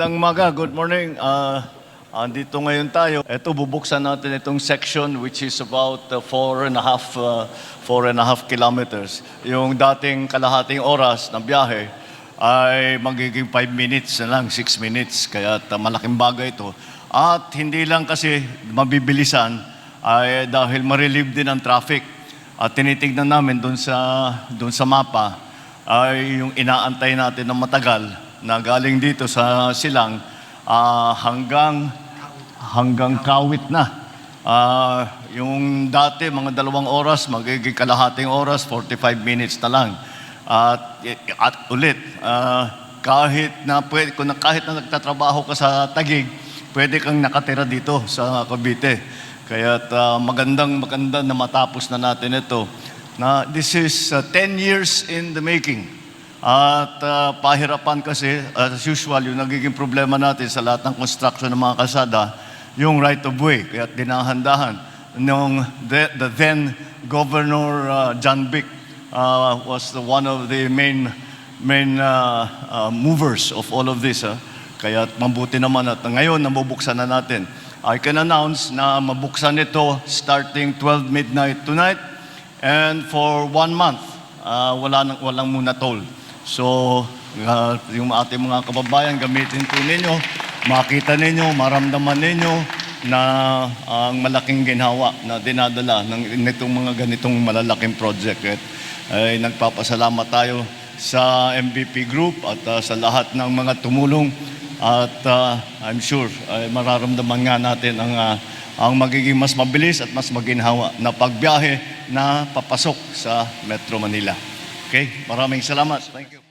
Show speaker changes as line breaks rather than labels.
Magandang umaga, good morning. Andito ngayon tayo. Ito, bubuksan natin itong section which is about 4.5 kilometers. Yung dating kalahating oras ng biyahe ay magiging 5 minutes na lang, 6 minutes. Kaya malaking bagay ito. At hindi lang kasi mabibilisan ay dahil ma-relieve din ang traffic. At tinitignan namin doon sa mapa ay yung inaantay natin ng matagal na galing dito sa Silang hanggang Kawit na. Yung dati, mga 2 oras, magiging kalahating oras, 45 minutes na lang. At ulit, kahit na nagtatrabaho ka sa Taguig, pwede kang nakatira dito sa Cavite. Kaya maganda na matapos na natin ito. Na this is 10 years in the making. At pahirapan kasi, as usual, yung nagiging problema natin sa lahat ng construction ng mga kalsada, yung right of way. Kaya dinahandahan. The then Governor John Vic was one of the main movers of all of this. Kaya mabuti naman at ngayon nabubuksan na natin. I can announce na mabuksan ito starting 12 midnight tonight and for 1 month. Walang muna toll. So, yung ating mga kababayan, gamitin po ninyo, makita ninyo, maramdaman ninyo na ang malaking ginhawa na dinadala nitong mga ganitong malalaking project. Ay nagpapasalamat tayo sa MVP Group at sa lahat ng mga tumulong at I'm sure ay mararamdaman nga natin ang magiging mas mabilis at mas maginhawa na pagbiyahe na papasok sa Metro Manila. Okay, maraming salamat. Thank you.